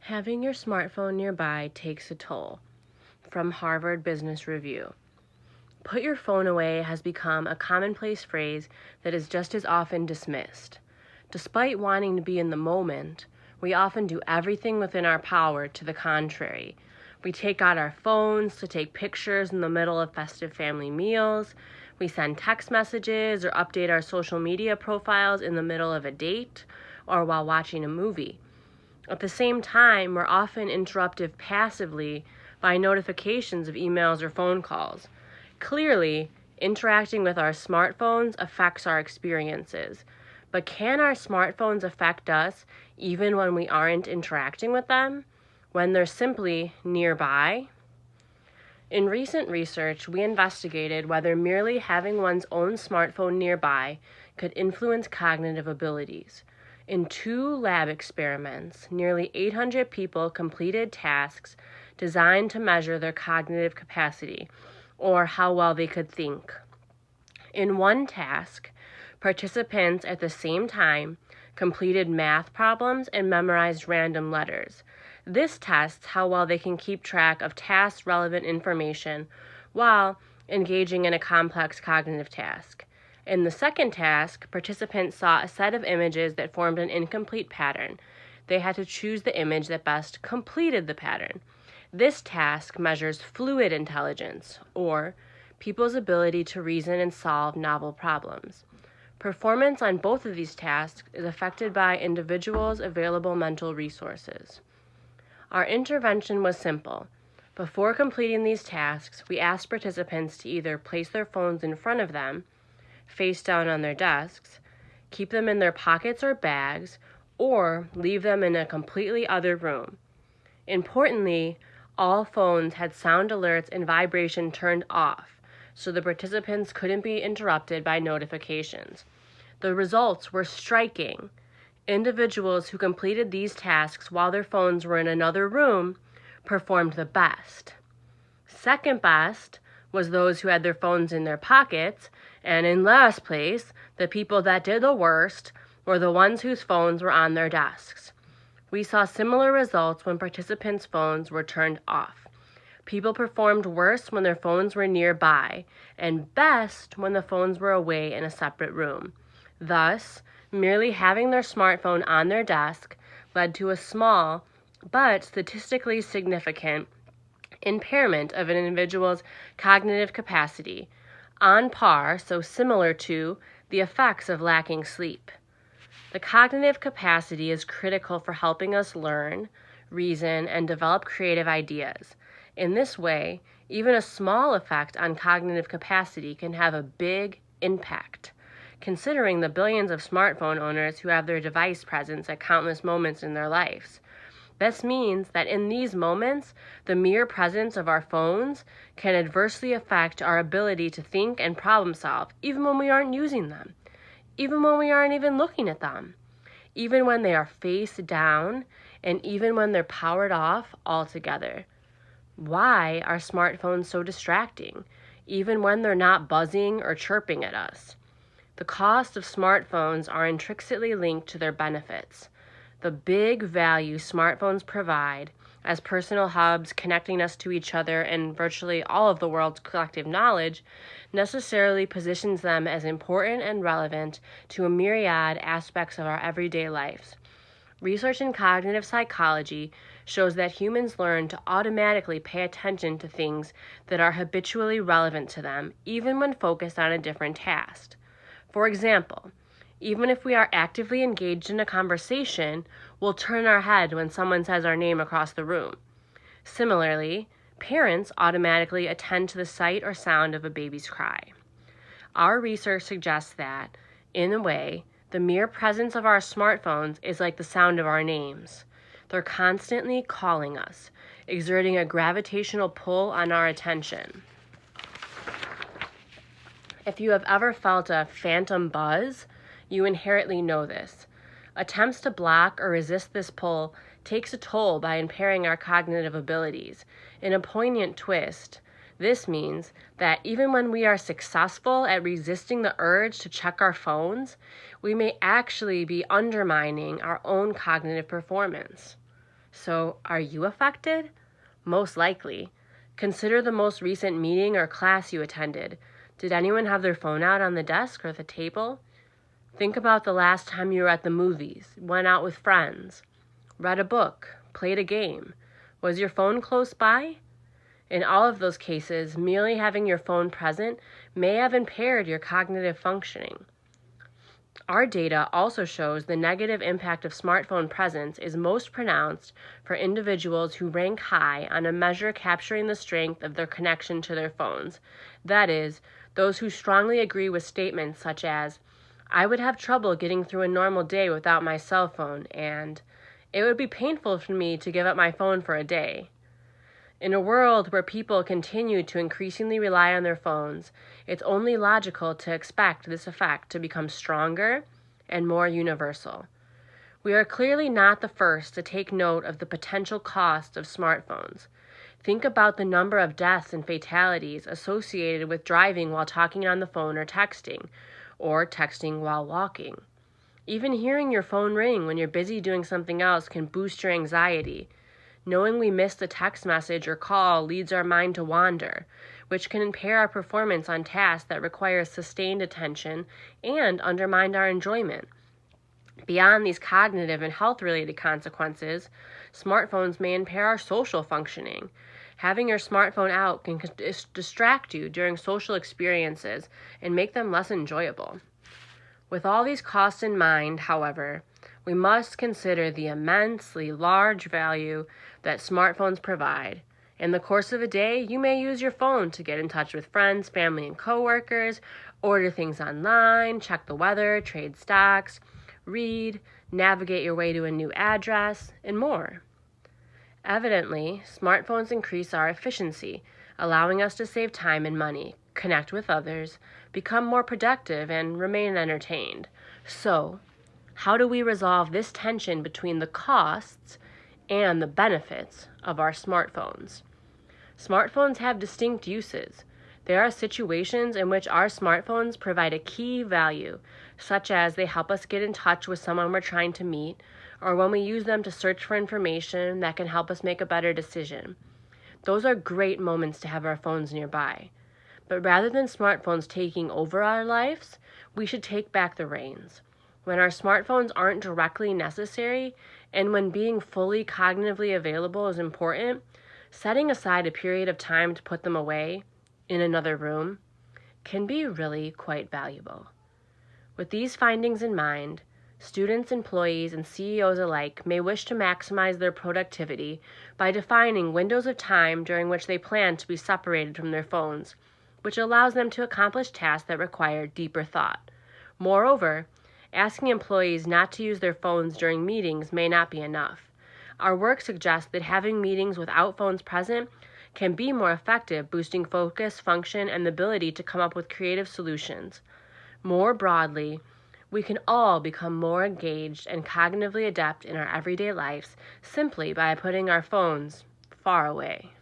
Having your smartphone nearby takes a toll. From Harvard Business Review. Put your phone away has become a commonplace phrase that is just as often dismissed. Despite wanting to be in the moment, we often do everything within our power to the contrary. We take out our phones to take pictures in the middle of festive family meals. We send text messages or update our social media profiles in the middle of a date or while watching a movie. At the same time, we're often interrupted passively by notifications of emails or phone calls. Clearly, interacting with our smartphones affects our experiences. But can our smartphones affect us even when we aren't interacting with them? When they're simply nearby? In recent research, we investigated whether merely having one's own smartphone nearby could influence cognitive abilities. In 2 lab experiments, nearly 800 people completed tasks designed to measure their cognitive capacity, or how well they could think. In one task, participants at the same time completed math problems and memorized random letters. This tests how well they can keep track of task-relevant information while engaging in a complex cognitive task. In the second task, participants saw a set of images that formed an incomplete pattern. They had to choose the image that best completed the pattern. This task measures fluid intelligence, or people's ability to reason and solve novel problems. Performance on both of these tasks is affected by individuals' available mental resources. Our intervention was simple. Before completing these tasks, we asked participants to either place their phones in front of them, face down on their desks, keep them in their pockets or bags, or leave them in a completely other room. Importantly, all phones had sound alerts and vibration turned off, so the participants couldn't be interrupted by notifications. The results were striking. Individuals who completed these tasks while their phones were in another room performed the best. Second best was those who had their phones in their pockets, and in last place, the people that did the worst were the ones whose phones were on their desks. We saw similar results when participants' phones were turned off. People performed worse when their phones were nearby, and best when the phones were away in a separate room. Thus, merely having their smartphone on their desk led to a small, but statistically significant, impairment of an individual's cognitive capacity, on par, so similar to, the effects of lacking sleep. The cognitive capacity is critical for helping us learn, reason, and develop creative ideas. In this way, even a small effect on cognitive capacity can have a big impact. Considering the billions of smartphone owners who have their device present at countless moments in their lives. This means that in these moments, the mere presence of our phones can adversely affect our ability to think and problem solve, even when we aren't using them, even when we aren't even looking at them, even when they are face down, and even when they're powered off altogether. Why are smartphones so distracting, even when they're not buzzing or chirping at us? The cost of smartphones are intricately linked to their benefits. The big value smartphones provide as personal hubs connecting us to each other and virtually all of the world's collective knowledge necessarily positions them as important and relevant to a myriad aspects of our everyday lives. Research in cognitive psychology shows that humans learn to automatically pay attention to things that are habitually relevant to them, even when focused on a different task. For example, even if we are actively engaged in a conversation, we'll turn our head when someone says our name across the room. Similarly, parents automatically attend to the sight or sound of a baby's cry. Our research suggests that, in a way, the mere presence of our smartphones is like the sound of our names. They're constantly calling us, exerting a gravitational pull on our attention. If you have ever felt a phantom buzz, you inherently know this. Attempts to block or resist this pull takes a toll by impairing our cognitive abilities. In a poignant twist, this means that even when we are successful at resisting the urge to check our phones, we may actually be undermining our own cognitive performance. So, are you affected? Most likely. Consider the most recent meeting or class you attended. Did anyone have their phone out on the desk or the table? Think about the last time you were at the movies, went out with friends, read a book, played a game. Was your phone close by? In all of those cases, merely having your phone present may have impaired your cognitive functioning. Our data also shows the negative impact of smartphone presence is most pronounced for individuals who rank high on a measure capturing the strength of their connection to their phones. That is, those who strongly agree with statements such as, "I would have trouble getting through a normal day without my cell phone," and "It would be painful for me to give up my phone for a day." In a world where people continue to increasingly rely on their phones, it's only logical to expect this effect to become stronger and more universal. We are clearly not the first to take note of the potential cost of smartphones. Think about the number of deaths and fatalities associated with driving while talking on the phone or texting while walking. Even hearing your phone ring when you're busy doing something else can boost your anxiety. Knowing we missed a text message or call leads our mind to wander, which can impair our performance on tasks that require sustained attention and undermine our enjoyment. Beyond these cognitive and health-related consequences, smartphones may impair our social functioning. Having your smartphone out can distract you during social experiences and make them less enjoyable. With all these costs in mind, however, we must consider the immensely large value that smartphones provide. In the course of a day, you may use your phone to get in touch with friends, family, and coworkers, order things online, check the weather, trade stocks, read, navigate your way to a new address, and more. Evidently, smartphones increase our efficiency, allowing us to save time and money, connect with others, become more productive, and remain entertained. So, how do we resolve this tension between the costs and the benefits of our smartphones? Smartphones have distinct uses. There are situations in which our smartphones provide a key value, such as they help us get in touch with someone we're trying to meet, or when we use them to search for information that can help us make a better decision. Those are great moments to have our phones nearby. But rather than smartphones taking over our lives, we should take back the reins. When our smartphones aren't directly necessary, and when being fully cognitively available is important, setting aside a period of time to put them away in another room can be really quite valuable. With these findings in mind, students, employees, and CEOs alike may wish to maximize their productivity by defining windows of time during which they plan to be separated from their phones, which allows them to accomplish tasks that require deeper thought. Moreover, asking employees not to use their phones during meetings may not be enough. Our work suggests that having meetings without phones present can be more effective, boosting focus, function, and the ability to come up with creative solutions. More broadly, we can all become more engaged and cognitively adept in our everyday lives simply by putting our phones far away.